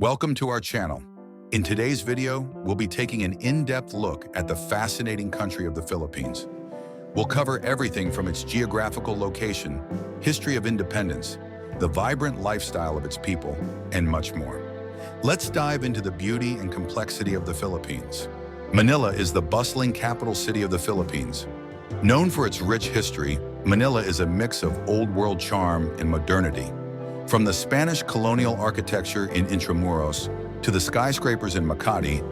Welcome to our channel. In today's video, we'll be taking an in-depth look at the fascinating country of the Philippines. We'll cover everything from its geographical location, history of independence, the vibrant lifestyle of its people, and much more. Let's dive into the beauty and complexity of the Philippines. Manila is the bustling capital city of the Philippines. Known for its rich history, Manila is a mix of old-world charm and modernity. From the Spanish colonial architecture in Intramuros to the skyscrapers in Makati,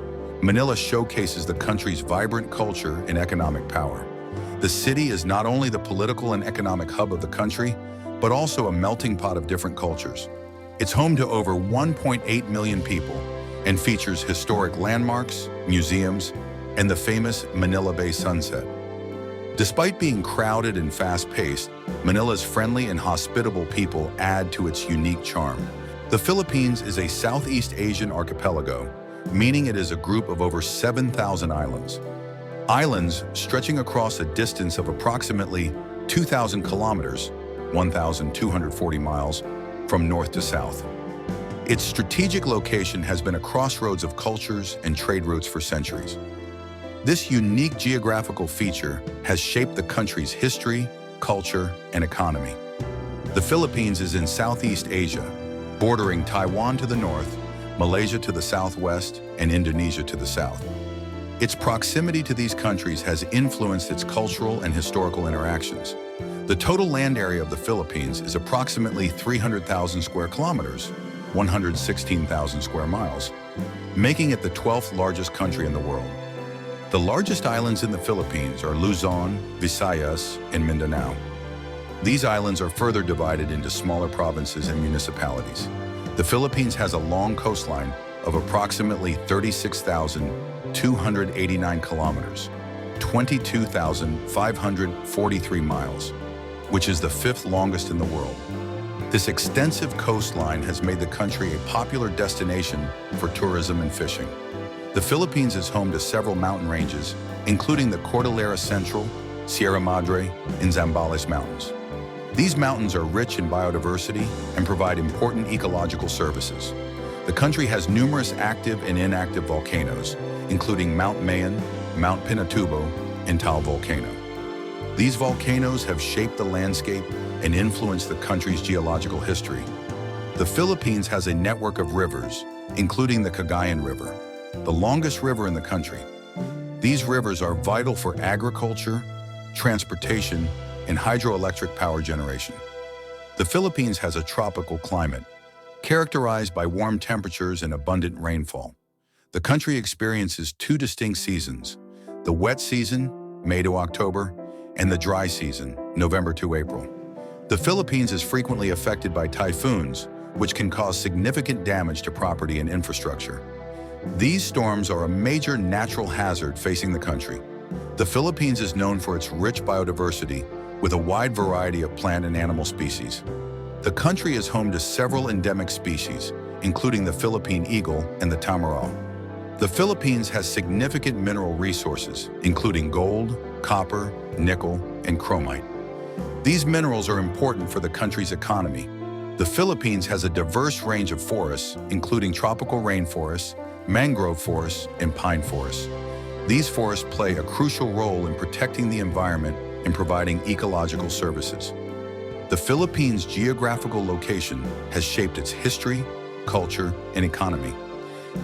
Manila showcases the country's vibrant culture and economic power. The city is not only the political and economic hub of the country, but also a melting pot of different cultures. It's home to over 1.8 million people and features historic landmarks, museums, and the famous Manila Bay sunset. Despite being crowded and fast-paced, Manila's friendly and hospitable people add to its unique charm. The Philippines is a Southeast Asian archipelago, meaning it is a group of over 7,000 islands. Islands stretching across a distance of approximately 2,000 kilometers, 1,240 miles, from north to south. Its strategic location has been a crossroads of cultures and trade routes for centuries. This unique geographical feature has shaped the country's history, culture, and economy. The Philippines is in Southeast Asia, bordering Taiwan to the north, Malaysia to the southwest, and Indonesia to the south. Its proximity to these countries has influenced its cultural and historical interactions. The total land area of the Philippines is approximately 300,000 square kilometers, 116,000 square miles, making it the 12th largest country in the world. The largest islands in the Philippines are Luzon, Visayas, and Mindanao. These islands are further divided into smaller provinces and municipalities. The Philippines has a long coastline of approximately 36,289 kilometers, 22,543 miles, which is the fifth longest in the world. This extensive coastline has made the country a popular destination for tourism and fishing. The Philippines is home to several mountain ranges, including the Cordillera Central, Sierra Madre, and Zambales Mountains. These mountains are rich in biodiversity and provide important ecological services. The country has numerous active and inactive volcanoes, including Mount Mayon, Mount Pinatubo, and Taal Volcano. These volcanoes have shaped the landscape and influenced the country's geological history. The Philippines has a network of rivers, including the Cagayan River, the longest river in the country. These rivers are vital for agriculture, transportation, and hydroelectric power generation. The Philippines has a tropical climate, characterized by warm temperatures and abundant rainfall. The country experiences two distinct seasons: the wet season, May to October, and the dry season, November to April. The Philippines is frequently affected by typhoons, which can cause significant damage to property and infrastructure. These storms are a major natural hazard facing the country. The Philippines is known for its rich biodiversity, with a wide variety of plant and animal species. The country is home to several endemic species, including the Philippine eagle and the tamaral. The Philippines has significant mineral resources, including gold, copper, nickel, and chromite. These minerals are important for the country's economy. The Philippines has a diverse range of forests, including tropical rainforests, mangrove forests, and pine forests. These forests play a crucial role in protecting the environment and providing ecological services. The Philippines' geographical location has shaped its history, culture, and economy.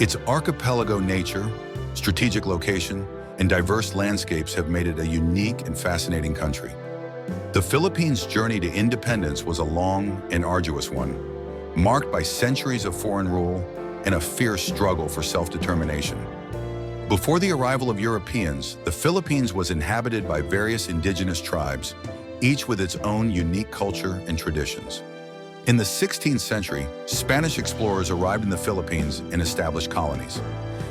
Its archipelago nature, strategic location, and diverse landscapes have made it a unique and fascinating country. The Philippines' journey to independence was a long and arduous one, marked by centuries of foreign rule and a fierce struggle for self-determination. Before the arrival of Europeans, the Philippines was inhabited by various indigenous tribes, each with its own unique culture and traditions. In the 16th century, Spanish explorers arrived in the Philippines and established colonies.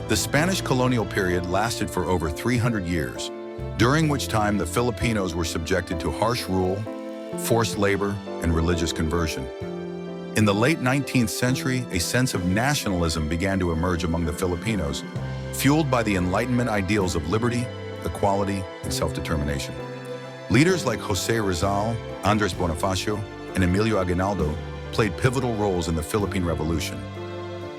The Spanish colonial period lasted for over 300 years, during which time the Filipinos were subjected to harsh rule, forced labor, and religious conversion. In the late 19th century, a sense of nationalism began to emerge among the Filipinos, fueled by the Enlightenment ideals of liberty, equality, and self-determination. Leaders like José Rizal, Andrés Bonifacio, and Emilio Aguinaldo played pivotal roles in the Philippine Revolution.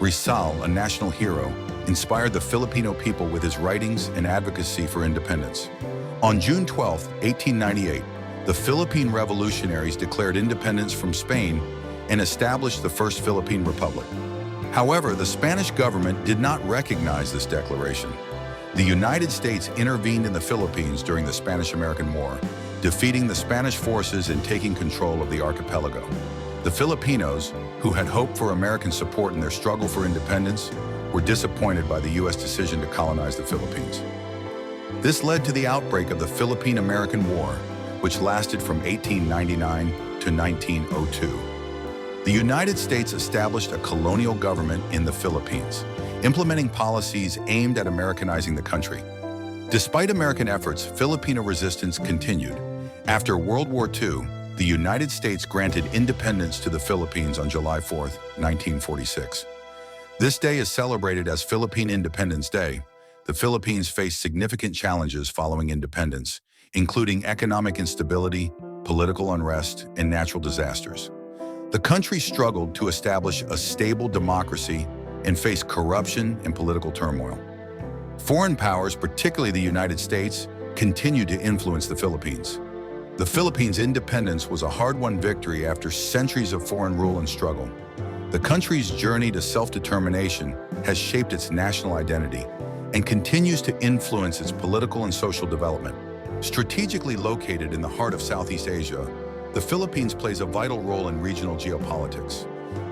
Rizal, a national hero, inspired the Filipino people with his writings and advocacy for independence. On June 12, 1898, the Philippine revolutionaries declared independence from Spain and established the First Philippine Republic. However, the Spanish government did not recognize this declaration. The United States intervened in the Philippines during the Spanish-American War, defeating the Spanish forces and taking control of the archipelago. The Filipinos, who had hoped for American support in their struggle for independence, were disappointed by the U.S. decision to colonize the Philippines. This led to the outbreak of the Philippine-American War, which lasted from 1899 to 1902. The United States established a colonial government in the Philippines, implementing policies aimed at Americanizing the country. Despite American efforts, Filipino resistance continued. After World War II, the United States granted independence to the Philippines on July 4, 1946. This day is celebrated as Philippine Independence Day. The Philippines faced significant challenges following independence, including economic instability, political unrest, and natural disasters. The country struggled to establish a stable democracy and faced corruption and political turmoil. Foreign powers, particularly the United States, continued to influence the Philippines. The Philippines' independence was a hard-won victory after centuries of foreign rule and struggle. The country's journey to self-determination has shaped its national identity and continues to influence its political and social development. Strategically located in the heart of Southeast Asia, the Philippines plays a vital role in regional geopolitics.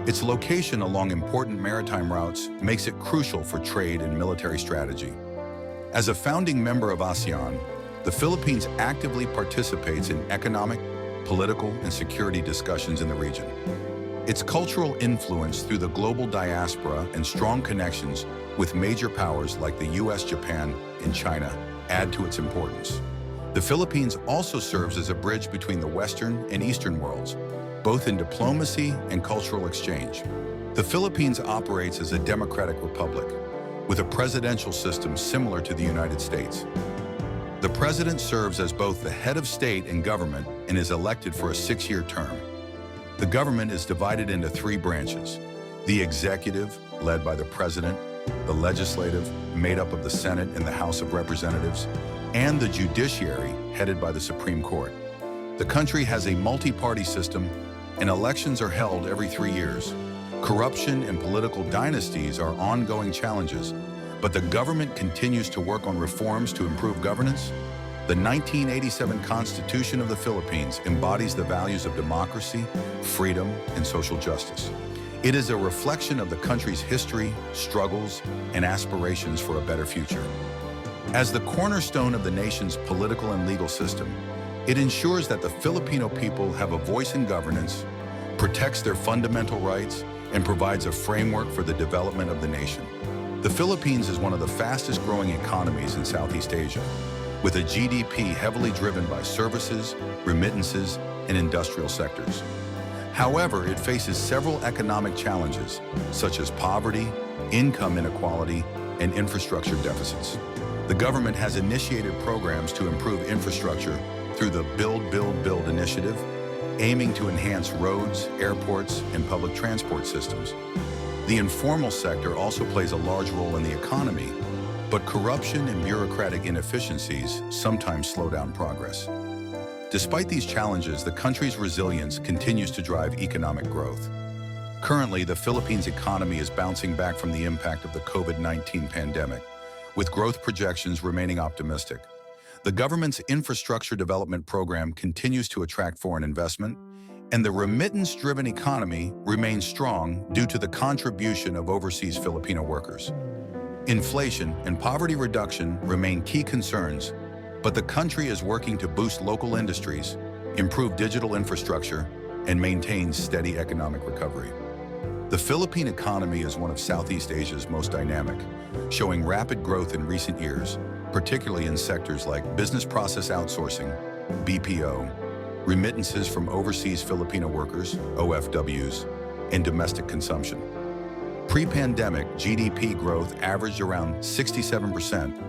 Its location along important maritime routes makes it crucial for trade and military strategy. As a founding member of ASEAN, the Philippines actively participates in economic, political, and security discussions in the region. Its cultural influence through the global diaspora and strong connections with major powers like the US, Japan, and China add to its importance. The Philippines also serves as a bridge between the Western and Eastern worlds, both in diplomacy and cultural exchange. The Philippines operates as a democratic republic, with a presidential system similar to the United States. The president serves as both the head of state and government and is elected for a 6-year term. The government is divided into 3 branches: the executive, led by the president, the legislative, made up of the Senate and the House of Representatives, and the judiciary, headed by the Supreme Court. The country has a multi-party system, and elections are held every 3 years. Corruption and political dynasties are ongoing challenges, but the government continues to work on reforms to improve governance. The 1987 Constitution of the Philippines embodies the values of democracy, freedom, and social justice. It is a reflection of the country's history, struggles, and aspirations for a better future. As the cornerstone of the nation's political and legal system, it ensures that the Filipino people have a voice in governance, protects their fundamental rights, and provides a framework for the development of the nation. The Philippines is one of the fastest-growing economies in Southeast Asia, with a GDP heavily driven by services, remittances, and industrial sectors. However, it faces several economic challenges, such as poverty, income inequality, and infrastructure deficits. The government has initiated programs to improve infrastructure through the Build, Build, Build initiative, aiming to enhance roads, airports, and public transport systems. The informal sector also plays a large role in the economy, but corruption and bureaucratic inefficiencies sometimes slow down progress. Despite these challenges, the country's resilience continues to drive economic growth. Currently, the Philippines' economy is bouncing back from the impact of the COVID-19 pandemic, with growth projections remaining optimistic. The government's infrastructure development program continues to attract foreign investment, and the remittance-driven economy remains strong due to the contribution of overseas Filipino workers. Inflation and poverty reduction remain key concerns, but the country is working to boost local industries, improve digital infrastructure, and maintain steady economic recovery. The Philippine economy is one of Southeast Asia's most dynamic, showing rapid growth in recent years, particularly in sectors like business process outsourcing, BPO, remittances from overseas Filipino workers, OFWs, and domestic consumption. Pre-pandemic, GDP growth averaged around 67%,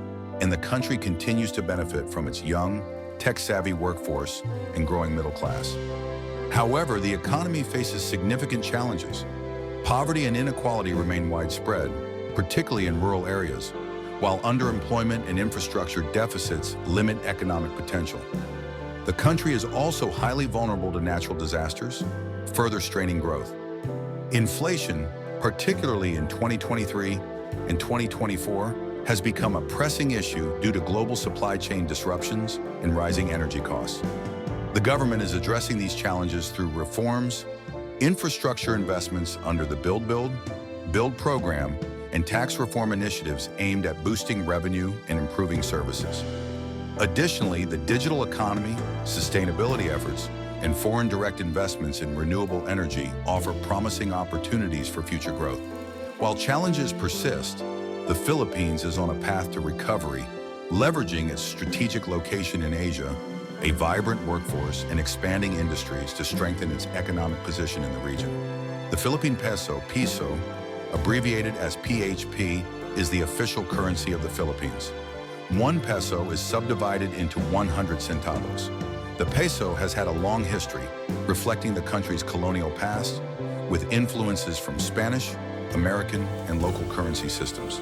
and the country continues to benefit from its young, tech-savvy workforce and growing middle class. However, the economy faces significant challenges. Poverty and inequality remain widespread, particularly in rural areas, while underemployment and infrastructure deficits limit economic potential. The country is also highly vulnerable to natural disasters, further straining growth. Inflation, particularly in 2023 and 2024, has become a pressing issue due to global supply chain disruptions and rising energy costs. The government is addressing these challenges through reforms, infrastructure investments under the Build program, and tax reform initiatives aimed at boosting revenue and improving services. Additionally, the digital economy, sustainability efforts, and foreign direct investments in renewable energy offer promising opportunities for future growth. While challenges persist, the Philippines is on a path to recovery, leveraging its strategic location in Asia, a vibrant workforce, and expanding industries to strengthen its economic position in the region. The Philippine peso, abbreviated as PHP, is the official currency of the Philippines. 1 peso is subdivided into 100 centavos. The peso has had a long history, reflecting the country's colonial past, with influences from Spanish, American, and local currency systems.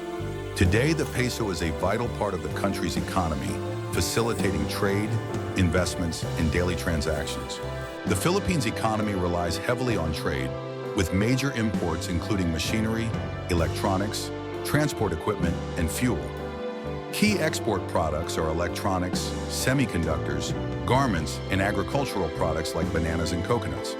Today, the peso is a vital part of the country's economy, facilitating trade, investments, and daily transactions. The Philippines' economy relies heavily on trade, with major imports including machinery, electronics, transport equipment, and fuel. Key export products are electronics, semiconductors, garments, and agricultural products like bananas and coconuts.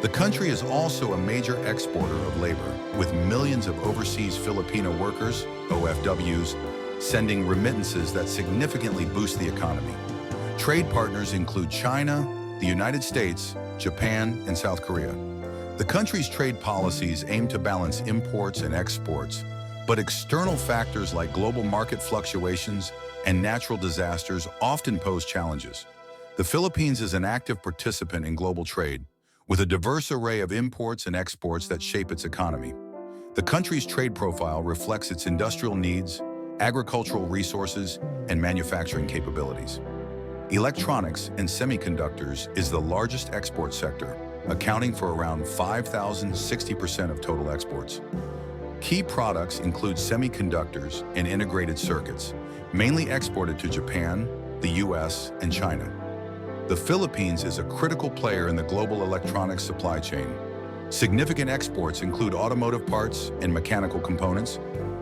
The country is also a major exporter of labor, with millions of overseas Filipino workers, OFWs, sending remittances that significantly boost the economy. Trade partners include China, the United States, Japan, and South Korea. The country's trade policies aim to balance imports and exports, but external factors like global market fluctuations and natural disasters often pose challenges. The Philippines is an active participant in global trade, with a diverse array of imports and exports that shape its economy. The country's trade profile reflects its industrial needs, agricultural resources, and manufacturing capabilities. Electronics and semiconductors is the largest export sector, accounting for around 60% of total exports. Key products include semiconductors and integrated circuits, mainly exported to Japan, the US, and China. The Philippines is a critical player in the global electronics supply chain. Significant exports include automotive parts and mechanical components,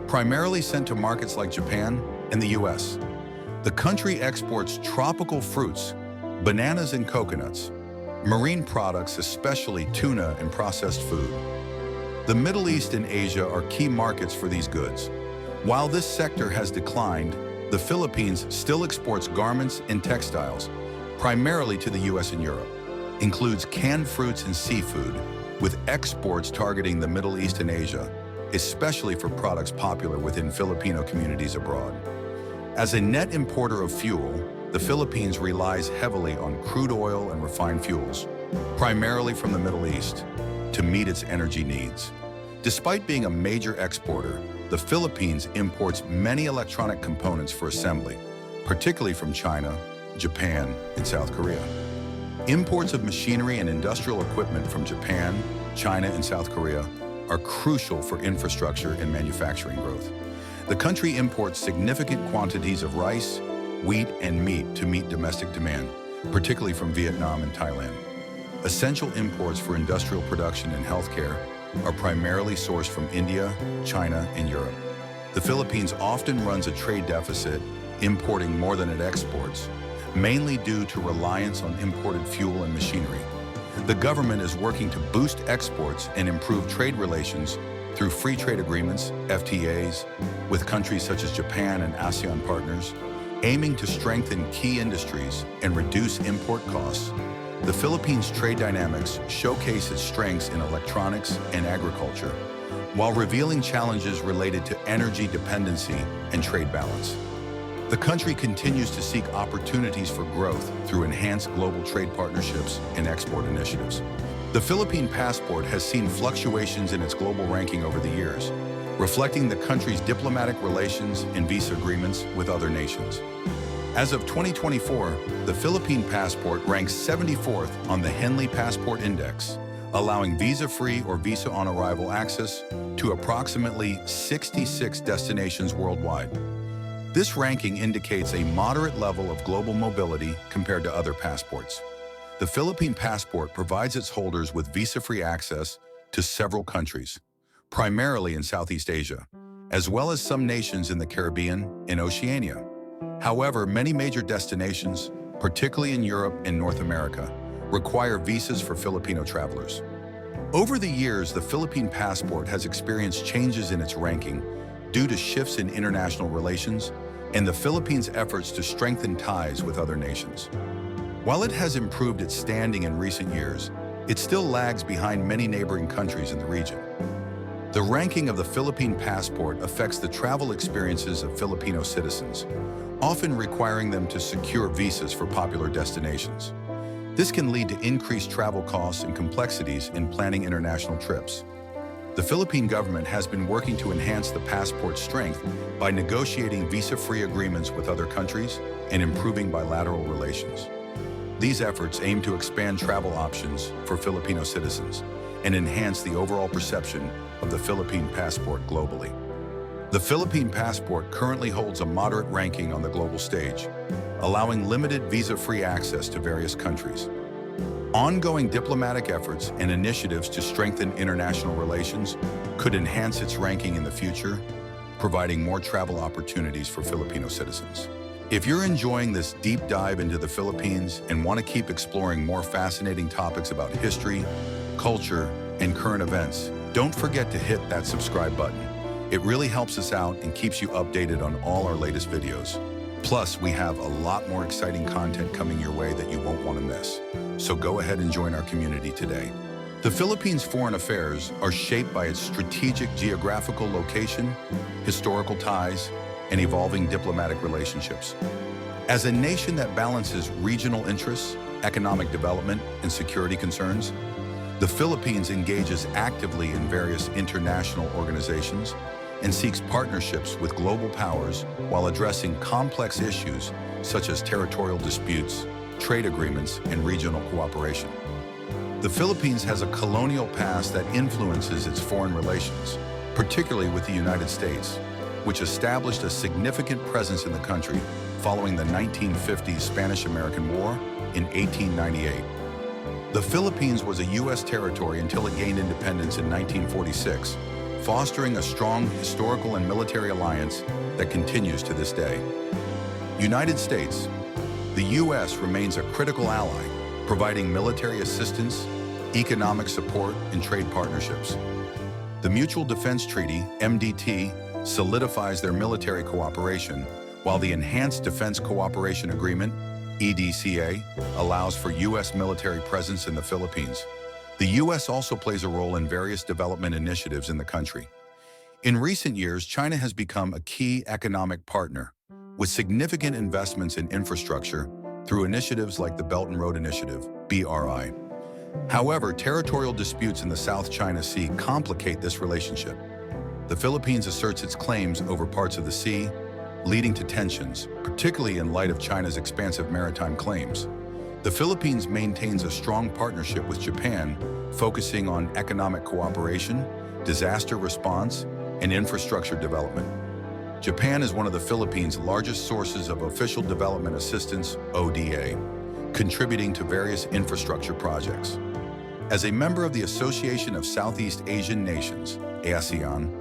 primarily sent to markets like Japan and the US. The country exports tropical fruits, bananas and coconuts, marine products, especially tuna and processed food. The Middle East and Asia are key markets for these goods. While this sector has declined, the Philippines still exports garments and textiles, primarily to the US and Europe. Includes canned fruits and seafood, with exports targeting the Middle East and Asia, especially for products popular within Filipino communities abroad. As a net importer of fuel, the Philippines relies heavily on crude oil and refined fuels, primarily from the Middle East, to meet its energy needs. Despite being a major exporter, the Philippines imports many electronic components for assembly, particularly from China, Japan, and South Korea. Imports of machinery and industrial equipment from Japan, China, and South Korea are crucial for infrastructure and manufacturing growth. The country imports significant quantities of rice, wheat, and meat to meet domestic demand, particularly from Vietnam and Thailand. Essential imports for industrial production and healthcare are primarily sourced from India, China, and Europe. The Philippines often runs a trade deficit, importing more than it exports, mainly due to reliance on imported fuel and machinery. The government is working to boost exports and improve trade relations through free trade agreements, FTAs, with countries such as Japan and ASEAN partners, aiming to strengthen key industries and reduce import costs. The Philippines' trade dynamics showcase its strengths in electronics and agriculture, while revealing challenges related to energy dependency and trade balance. The country continues to seek opportunities for growth through enhanced global trade partnerships and export initiatives. The Philippine passport has seen fluctuations in its global ranking over the years, reflecting the country's diplomatic relations and visa agreements with other nations. As of 2024, the Philippine passport ranks 74th on the Henley Passport Index, allowing visa-free or visa-on-arrival access to approximately 66 destinations worldwide. This ranking indicates a moderate level of global mobility compared to other passports. The Philippine passport provides its holders with visa-free access to several countries, primarily in Southeast Asia, as well as some nations in the Caribbean and Oceania. However, many major destinations, particularly in Europe and North America, require visas for Filipino travelers. Over the years, the Philippine passport has experienced changes in its ranking due to shifts in international relations and the Philippines' efforts to strengthen ties with other nations. While it has improved its standing in recent years, it still lags behind many neighboring countries in the region. The ranking of the Philippine passport affects the travel experiences of Filipino citizens, often requiring them to secure visas for popular destinations. This can lead to increased travel costs and complexities in planning international trips. The Philippine government has been working to enhance the passport's strength by negotiating visa-free agreements with other countries and improving bilateral relations. These efforts aim to expand travel options for Filipino citizens and enhance the overall perception of the Philippine passport globally. The Philippine passport currently holds a moderate ranking on the global stage, allowing limited visa-free access to various countries. Ongoing diplomatic efforts and initiatives to strengthen international relations could enhance its ranking in the future, providing more travel opportunities for Filipino citizens. If you're enjoying this deep dive into the Philippines and want to keep exploring more fascinating topics about history, culture, and current events, don't forget to hit that subscribe button. It really helps us out and keeps you updated on all our latest videos. Plus, we have a lot more exciting content coming your way that you won't want to miss. So go ahead and join our community today. The Philippines' foreign affairs are shaped by its strategic geographical location, historical ties, and evolving diplomatic relationships. As a nation that balances regional interests, economic development, and security concerns, the Philippines engages actively in various international organizations and seeks partnerships with global powers while addressing complex issues such as territorial disputes, trade agreements, and regional cooperation. The Philippines has a colonial past that influences its foreign relations, particularly with the United States, which established a significant presence in the country following the 1950s Spanish-American War in 1898. The Philippines was a U.S. territory until it gained independence in 1946, fostering a strong historical and military alliance that continues to this day. United States. The U.S. remains a critical ally, providing military assistance, economic support, and trade partnerships. The Mutual Defense Treaty, MDT, solidifies their military cooperation, while the Enhanced Defense Cooperation Agreement, EDCA, allows for U.S. military presence in the Philippines. The U.S. also plays a role in various development initiatives in the country. In recent years, China has become a key economic partner, with significant investments in infrastructure through initiatives like the Belt and Road Initiative, BRI. However, territorial disputes in the South China Sea complicate this relationship. The Philippines asserts its claims over parts of the sea, leading to tensions, particularly in light of China's expansive maritime claims. The Philippines maintains a strong partnership with Japan, focusing on economic cooperation, disaster response, and infrastructure development. Japan is one of the Philippines' largest sources of official development assistance, ODA, contributing to various infrastructure projects. As a member of the Association of Southeast Asian Nations, ASEAN,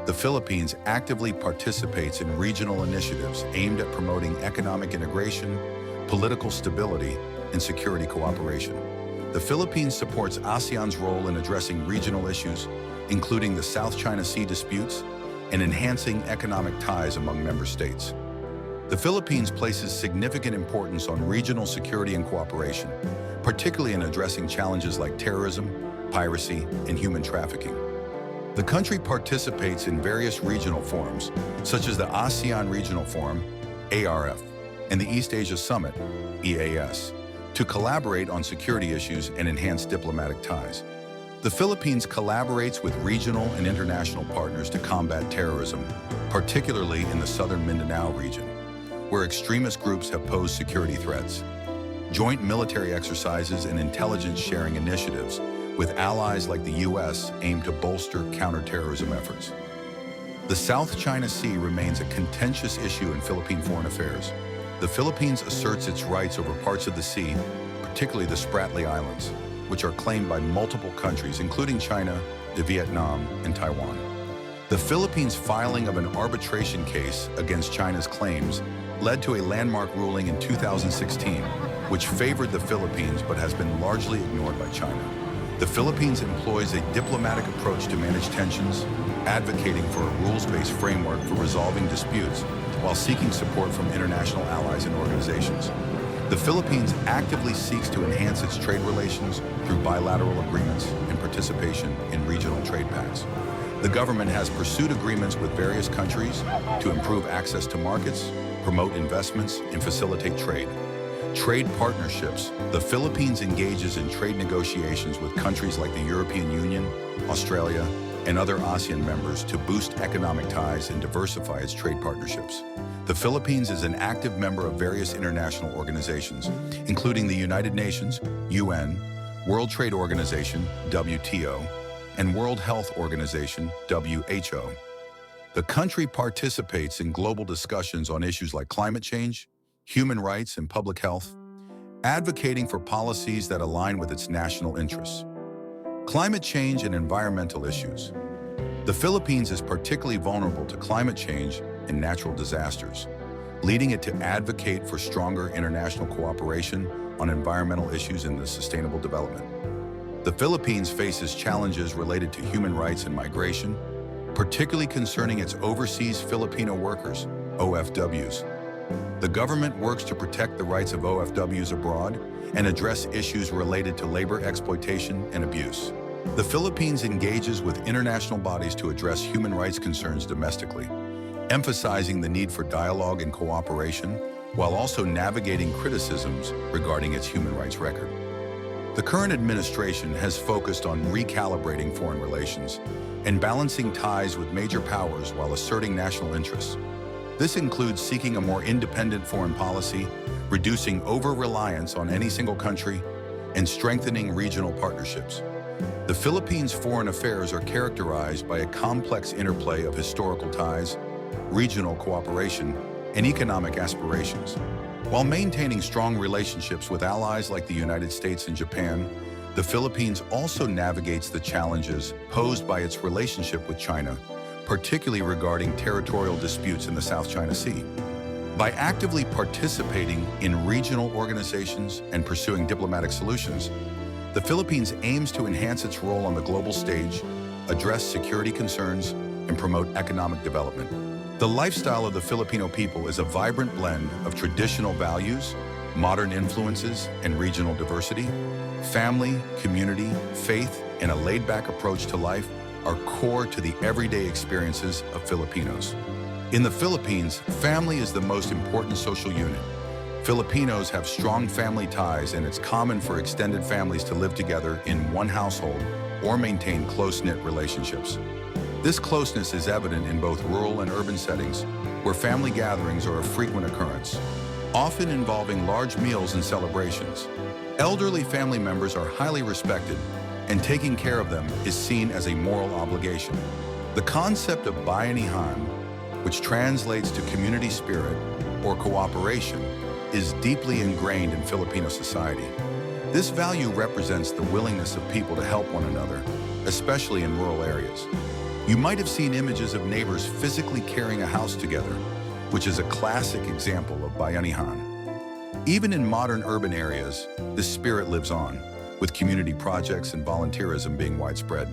the Philippines actively participates in regional initiatives aimed at promoting economic integration, political stability, and security cooperation. The Philippines supports ASEAN's role in addressing regional issues, including the South China Sea disputes, and enhancing economic ties among member states. The Philippines places significant importance on regional security and cooperation, particularly in addressing challenges like terrorism, piracy, and human trafficking. The country participates in various regional forums, such as the ASEAN Regional Forum, ARF, and the East Asia Summit, EAS, to collaborate on security issues and enhance diplomatic ties. The Philippines collaborates with regional and international partners to combat terrorism, particularly in the southern Mindanao region, where extremist groups have posed security threats. Joint military exercises and intelligence sharing initiatives with allies like the US aimed to bolster counterterrorism efforts. The South China Sea remains a contentious issue in Philippine foreign affairs. The Philippines asserts its rights over parts of the sea, particularly the Spratly Islands, which are claimed by multiple countries, including China, Vietnam, and Taiwan. The Philippines' filing of an arbitration case against China's claims led to a landmark ruling in 2016, which favored the Philippines but has been largely ignored by China. The Philippines employs a diplomatic approach to manage tensions, advocating for a rules-based framework for resolving disputes while seeking support from international allies and organizations. The Philippines actively seeks to enhance its trade relations through bilateral agreements and participation in regional trade pacts. The government has pursued agreements with various countries to improve access to markets, promote investments, and facilitate trade. Trade partnerships. The Philippines engages in trade negotiations with countries like the European Union, Australia, and other ASEAN members to boost economic ties and diversify its trade partnerships. The Philippines is an active member of various international organizations, including the United Nations, UN, World Trade Organization, WTO, and World Health Organization, WHO. The country participates in global discussions on issues like climate change, human rights, and public health, advocating for policies that align with its national interests. Climate change and environmental issues. The Philippines is particularly vulnerable to climate change and natural disasters, leading it to advocate for stronger international cooperation on environmental issues and the sustainable development. The Philippines faces challenges related to human rights and migration, particularly concerning its overseas Filipino workers, OFWs. The government works to protect the rights of OFWs abroad and address issues related to labor exploitation and abuse. The Philippines engages with international bodies to address human rights concerns domestically, emphasizing the need for dialogue and cooperation, while also navigating criticisms regarding its human rights record. The current administration has focused on recalibrating foreign relations and balancing ties with major powers while asserting national interests. This includes seeking a more independent foreign policy, reducing over-reliance on any single country, and strengthening regional partnerships. The Philippines' foreign affairs are characterized by a complex interplay of historical ties, regional cooperation, and economic aspirations. While maintaining strong relationships with allies like the United States and Japan, the Philippines also navigates the challenges posed by its relationship with China, particularly regarding territorial disputes in the South China Sea. By actively participating in regional organizations and pursuing diplomatic solutions, the Philippines aims to enhance its role on the global stage, address security concerns, and promote economic development. The lifestyle of the Filipino people is a vibrant blend of traditional values, modern influences, and regional diversity. Family, community, faith, and a laid-back approach to life are core to the everyday experiences of Filipinos. In the Philippines, family is the most important social unit. Filipinos have strong family ties, and it's common for extended families to live together in one household or maintain close-knit relationships. This closeness is evident in both rural and urban settings, where family gatherings are a frequent occurrence, often involving large meals and celebrations. Elderly family members are highly respected, and taking care of them is seen as a moral obligation. The concept of bayanihan, which translates to community spirit or cooperation, is deeply ingrained in Filipino society. This value represents the willingness of people to help one another, especially in rural areas. You might have seen images of neighbors physically carrying a house together, which is a classic example of bayanihan. Even in modern urban areas, this spirit lives on, with community projects and volunteerism being widespread.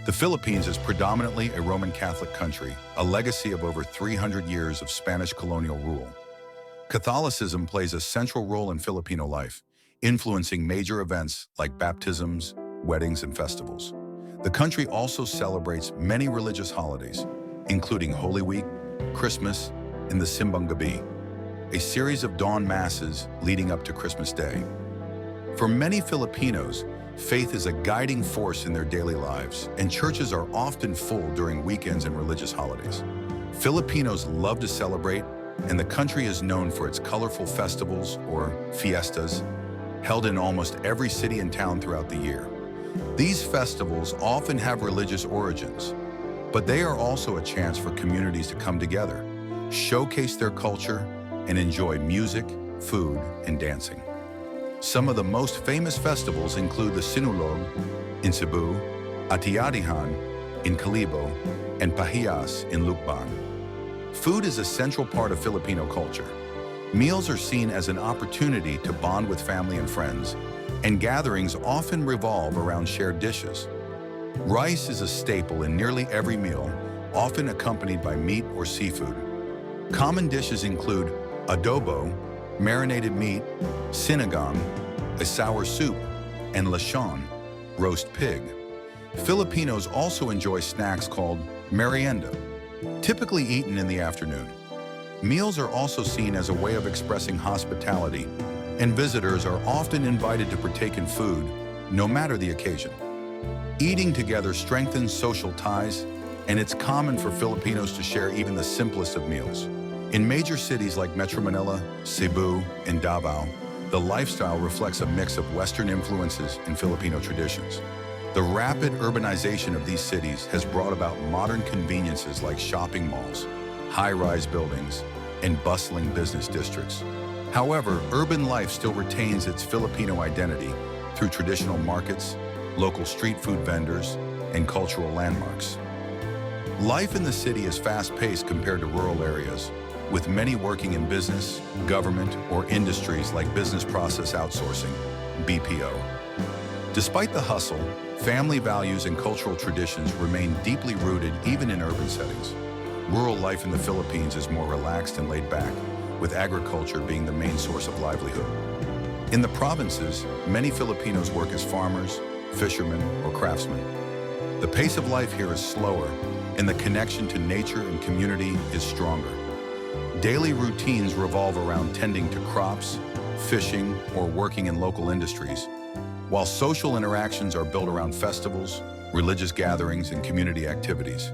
The Philippines is predominantly a Roman Catholic country, a legacy of over 300 years of Spanish colonial rule. Catholicism plays a central role in Filipino life, influencing major events like baptisms, weddings, and festivals. The country also celebrates many religious holidays, including Holy Week, Christmas, and the Simbang Gabi, a series of dawn masses leading up to Christmas Day. For many Filipinos, faith is a guiding force in their daily lives, and churches are often full during weekends and religious holidays. Filipinos love to celebrate, and the country is known for its colorful festivals, or fiestas, held in almost every city and town throughout the year. These festivals often have religious origins, but they are also a chance for communities to come together, showcase their culture, and enjoy music, food, and dancing. Some of the most famous festivals include the Sinulog in Cebu, Ati-Atihan in Kalibo, and Pahiyas in Lukban. Food is a central part of Filipino culture. Meals are seen as an opportunity to bond with family and friends, and gatherings often revolve around shared dishes. Rice is a staple in nearly every meal, often accompanied by meat or seafood. Common dishes include adobo, marinated meat, sinigang, a sour soup, and lechon, roast pig. Filipinos also enjoy snacks called merienda, typically eaten in the afternoon. Meals are also seen as a way of expressing hospitality, and visitors are often invited to partake in food, no matter the occasion. Eating together strengthens social ties, and it's common for Filipinos to share even the simplest of meals. In major cities like Metro Manila, Cebu, and Davao, the lifestyle reflects a mix of Western influences and Filipino traditions. The rapid urbanization of these cities has brought about modern conveniences like shopping malls, high-rise buildings, and bustling business districts. However, urban life still retains its Filipino identity through traditional markets, local street food vendors, and cultural landmarks. Life in the city is fast-paced compared to rural areas, with many working in business, government, or industries like business process outsourcing, BPO. Despite the hustle, family values and cultural traditions remain deeply rooted even in urban settings. Rural life in the Philippines is more relaxed and laid back, with agriculture being the main source of livelihood. In the provinces, many Filipinos work as farmers, fishermen, or craftsmen. The pace of life here is slower, and the connection to nature and community is stronger. Daily routines revolve around tending to crops, fishing, or working in local industries, while social interactions are built around festivals, religious gatherings, and community activities.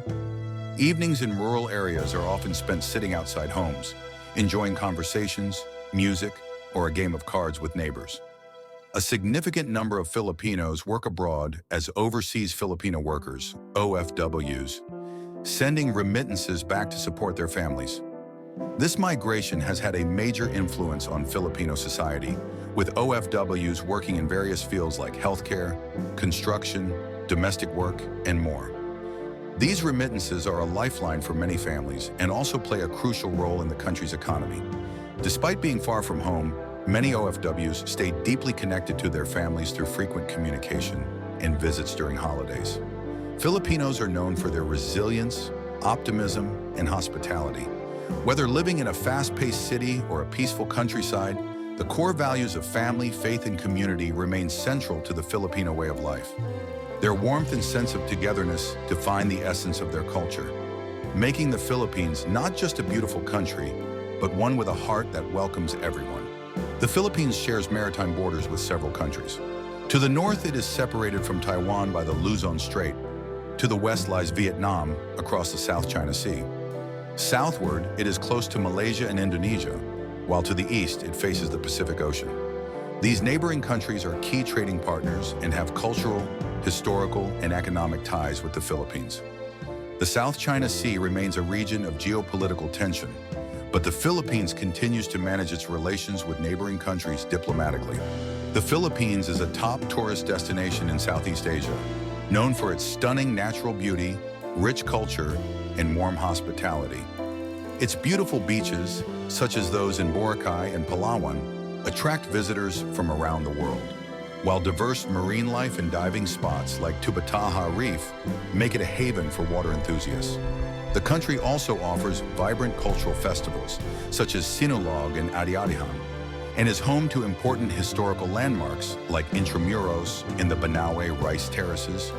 Evenings in rural areas are often spent sitting outside homes, enjoying conversations, music, or a game of cards with neighbors. A significant number of Filipinos work abroad as overseas Filipino workers, OFWs, sending remittances back to support their families. This migration has had a major influence on Filipino society, with OFWs working in various fields like healthcare, construction, domestic work, and more. These remittances are a lifeline for many families and also play a crucial role in the country's economy. Despite being far from home, many OFWs stay deeply connected to their families through frequent communication and visits during holidays. Filipinos are known for their resilience, optimism, and hospitality. Whether living in a fast-paced city or a peaceful countryside, the core values of family, faith, and community remain central to the Filipino way of life. Their warmth and sense of togetherness define the essence of their culture, making the Philippines not just a beautiful country, but one with a heart that welcomes everyone. The Philippines shares maritime borders with several countries. To the north, it is separated from Taiwan by the Luzon Strait. To the west lies Vietnam across the South China Sea. Southward, it is close to Malaysia and Indonesia, while to the east, it faces the Pacific Ocean. These neighboring countries are key trading partners and have cultural, historical, and economic ties with the Philippines. The South China Sea remains a region of geopolitical tension, but the Philippines continues to manage its relations with neighboring countries diplomatically. The Philippines is a top tourist destination in Southeast Asia, known for its stunning natural beauty, rich culture, and warm hospitality. Its beautiful beaches, such as those in Boracay and Palawan, attract visitors from around the world, while diverse marine life and diving spots like Tubataha Reef make it a haven for water enthusiasts. The country also offers vibrant cultural festivals, such as Sinulog and Ati-Atihan, and is home to important historical landmarks like Intramuros in the Banaue rice terraces.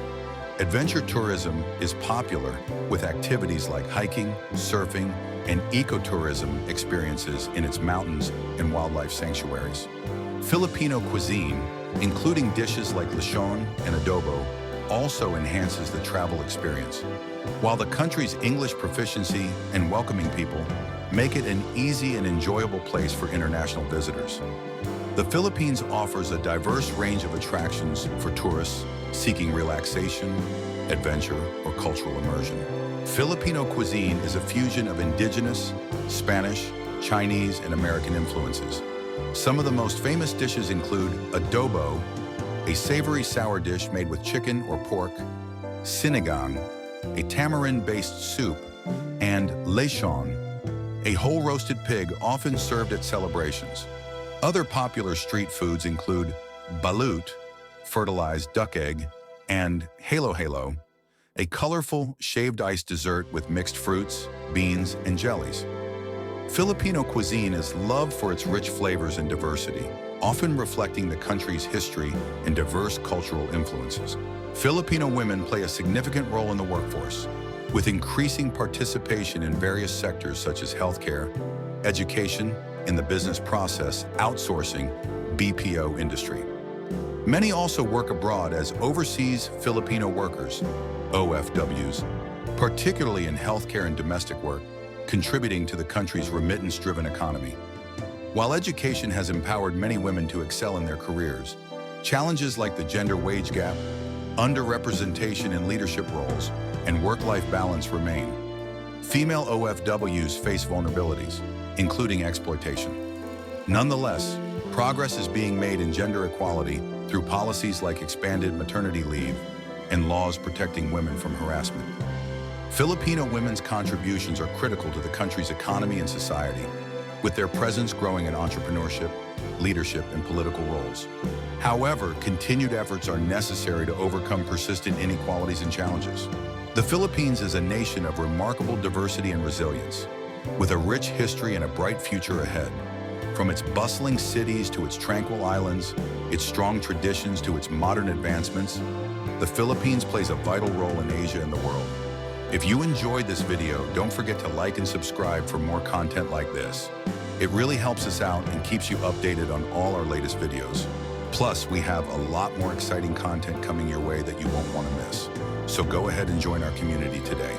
Adventure tourism is popular with activities like hiking, surfing, and ecotourism experiences in its mountains and wildlife sanctuaries. Filipino cuisine, including dishes like lechon and adobo, also enhances the travel experience, while the country's English proficiency and welcoming people make it an easy and enjoyable place for international visitors. The Philippines offers a diverse range of attractions for tourists seeking relaxation, adventure, or cultural immersion. Filipino cuisine is a fusion of indigenous, Spanish, Chinese, and American influences. Some of the most famous dishes include adobo, a savory sour dish made with chicken or pork, sinigang, a tamarind-based soup, and lechon, a whole roasted pig often served at celebrations. Other popular street foods include balut, fertilized duck egg, and halo-halo, a colorful shaved ice dessert with mixed fruits, beans, and jellies. Filipino cuisine is loved for its rich flavors and diversity, often reflecting the country's history and diverse cultural influences. Filipino women play a significant role in the workforce, with increasing participation in various sectors such as healthcare, education, in the business process, outsourcing, BPO industry. Many also work abroad as overseas Filipino workers, OFWs, particularly in healthcare and domestic work, contributing to the country's remittance-driven economy. While education has empowered many women to excel in their careers, challenges like the gender wage gap, underrepresentation in leadership roles, and work-life balance remain. Female OFWs face vulnerabilities, including exploitation. Nonetheless, progress is being made in gender equality through policies like expanded maternity leave and laws protecting women from harassment. Filipino women's contributions are critical to the country's economy and society, with their presence growing in entrepreneurship, leadership, and political roles. However, continued efforts are necessary to overcome persistent inequalities and challenges. The Philippines is a nation of remarkable diversity and resilience, with a rich history and a bright future ahead. From its bustling cities to its tranquil islands, its strong traditions to its modern advancements, the Philippines plays a vital role in Asia and the world. If you enjoyed this video, don't forget to like and subscribe for more content like this. It really helps us out and keeps you updated on all our latest videos. Plus, we have a lot more exciting content coming your way that you won't want to miss. So go ahead and join our community today.